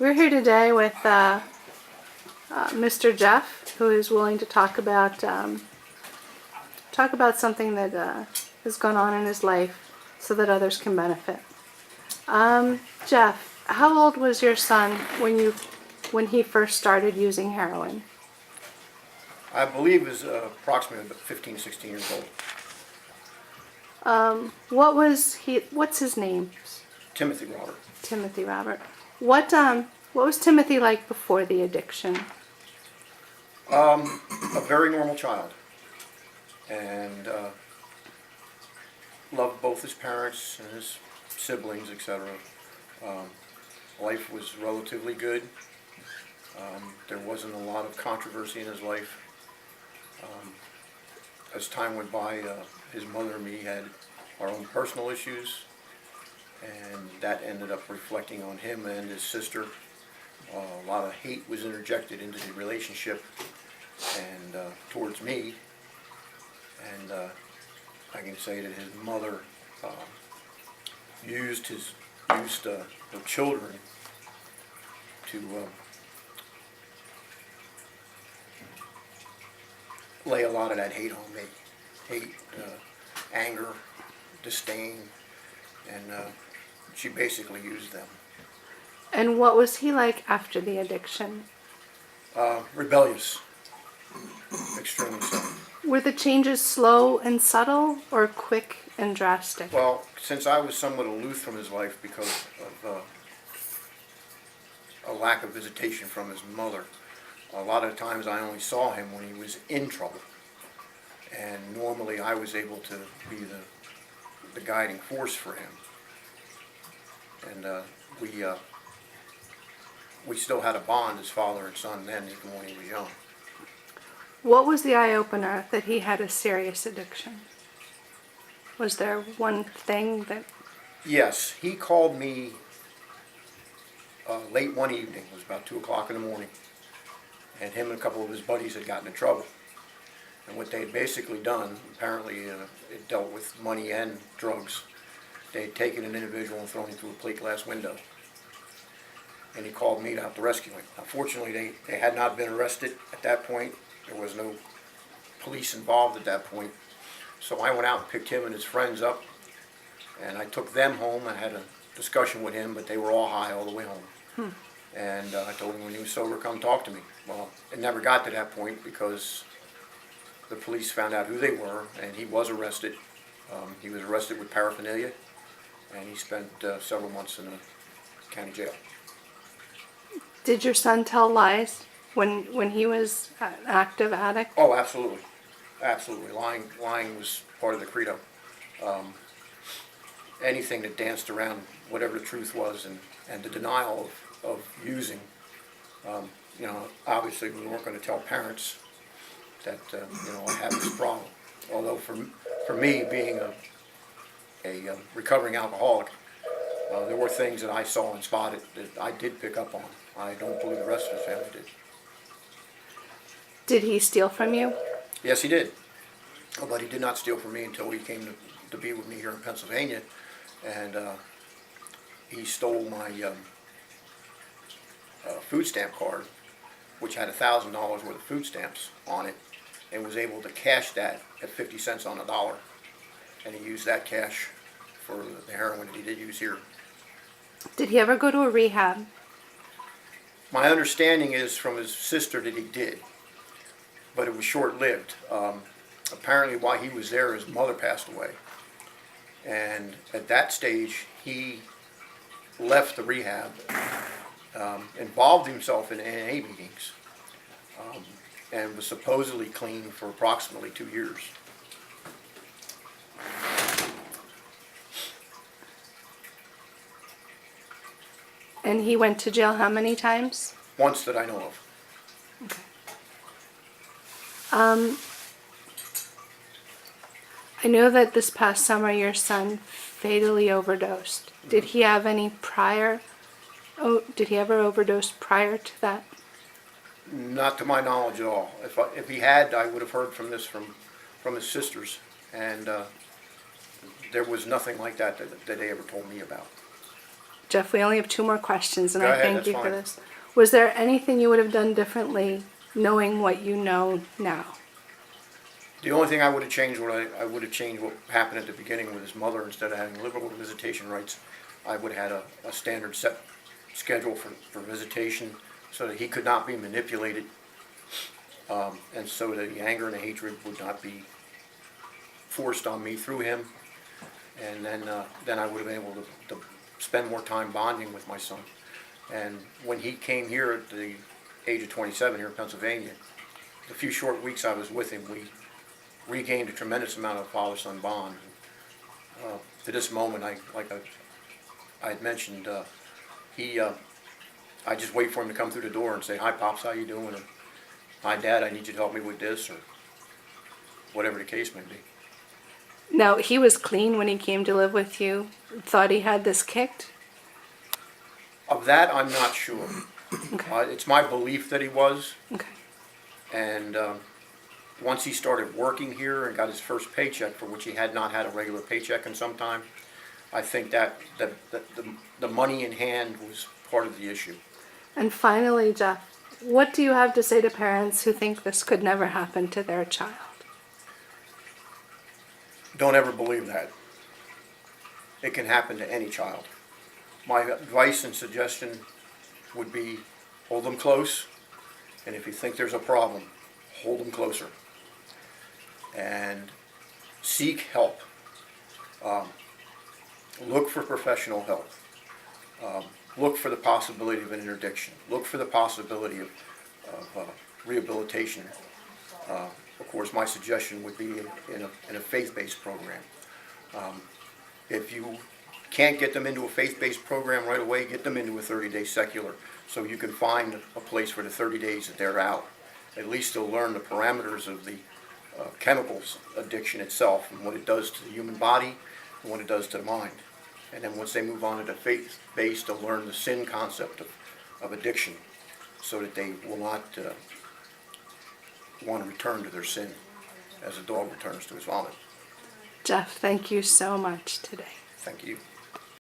We're here today with Mr. Jeff, who is willing to talk about something that has gone on in his life, so that others can benefit. Jeff, how old was your son when he first started using heroin? I believe is approximately about 15, 16 years old. What's his name? Timothy Robert. Timothy Robert. What was Timothy like before the addiction? A very normal child, and loved both his parents and his siblings, etc. Life was relatively good. There wasn't a lot of controversy in his life. As time went by, his mother and me had our own personal issues, and that ended up reflecting on him and his sister. A lot of hate was interjected into the relationship and towards me, and I can say that his mother used her children to lay a lot of that hate on me. Hate, anger, disdain, and she basically used them. And what was he like after the addiction? Rebellious, extremely so. Were the changes slow and subtle, or quick and drastic? Well, since I was somewhat aloof from his life because of a lack of visitation from his mother, a lot of times I only saw him when he was in trouble. And normally I was able to be the guiding force for him. And we still had a bond as father and son then, even when he was young. What was the eye-opener that he had a serious addiction? Was there one thing that... Yes, he called me late one evening. It was about 2 o'clock in the morning. And him and a couple of his buddies had gotten in trouble. And what they had basically done, apparently it dealt with money and drugs. They had taken an individual and thrown him through a plate glass window. And he called me out to rescue him. Unfortunately, they had not been arrested at that point. There was no police involved at that point. So I went out and picked him and his friends up, and I took them home. I had a discussion with him, but they were all high all the way home. And I told him when he was sober, come talk to me. Well, it never got to that point because the police found out who they were, and he was arrested. He was arrested with paraphernalia, and he spent several months in the county jail. Did your son tell lies when he was an active addict? Oh, absolutely. Absolutely. Lying was part of the credo. Anything that danced around whatever the truth was and the denial of using. Obviously we weren't going to tell parents that, I have this problem. Although for me, being a recovering alcoholic, there were things that I saw and spotted that I did pick up on. I don't believe the rest of the family did. Did he steal from you? Yes, he did. But he did not steal from me until he came to be with me here in Pennsylvania. And he stole my food stamp card, which had $1,000 worth of food stamps on it, and was able to cash that at 50 cents on a dollar. And he used that cash for the heroin that he did use here. Did he ever go to a rehab? My understanding is from his sister that he did, but it was short-lived. Apparently while he was there, his mother passed away. And at that stage, he left the rehab, involved himself in AA meetings, and was supposedly clean for approximately 2 years. And he went to jail how many times? Once that I know of. Okay. I know that this past summer your son fatally overdosed. Did he have any prior? Did he ever overdose prior to that? Not to my knowledge at all. If he had, I would have heard from his sisters, and there was nothing like that they ever told me about. Jeff, we only have 2 more questions, and Go I ahead, thank that's you for fine. this. Was there anything you would have done differently knowing what you know now? The only thing I would have changed, I would have changed what happened at the beginning with his mother. Instead of having liberal visitation rights, I would have had a standard set schedule for visitation so that he could not be manipulated, and so that the anger and the hatred would not be forced on me through him. And then I would have been able to spend more time bonding with my son. And when he came here at the age of 27 here in Pennsylvania, the few short weeks I was with him, we regained a tremendous amount of father-son bond. To this moment, I had mentioned, I just wait for him to come through the door and say, "Hi, Pops, how you doing?" Or, "Hi, Dad, I need you to help me with this," or whatever the case may be. Now, he was clean when he came to live with you, thought he had this kicked? Of that, I'm not sure. Okay. It's my belief that he was, Okay. and once he started working here and got his first paycheck, for which he had not had a regular paycheck in some time, I think that the money in hand was part of the issue. And finally, Jeff, what do you have to say to parents who think this could never happen to their child? Don't ever believe that. It can happen to any child. My advice and suggestion would be hold them close, and if you think there's a problem, hold them closer. And seek help. Look for professional help. Look for the possibility of an interdiction. Look for the possibility of rehabilitation. Of course, my suggestion would be in a faith-based program. If you can't get them into a faith-based program right away, get them into a 30-day secular, so you can find a place for the 30 days that they're out. At least they'll learn the parameters of the chemicals addiction itself and what it does to the human body and what it does to the mind. And then once they move on to the faith-based, they'll learn the sin concept of addiction, so that they will not want to return to their sin as a dog returns to his vomit. Jeff, thank you so much today. Thank you.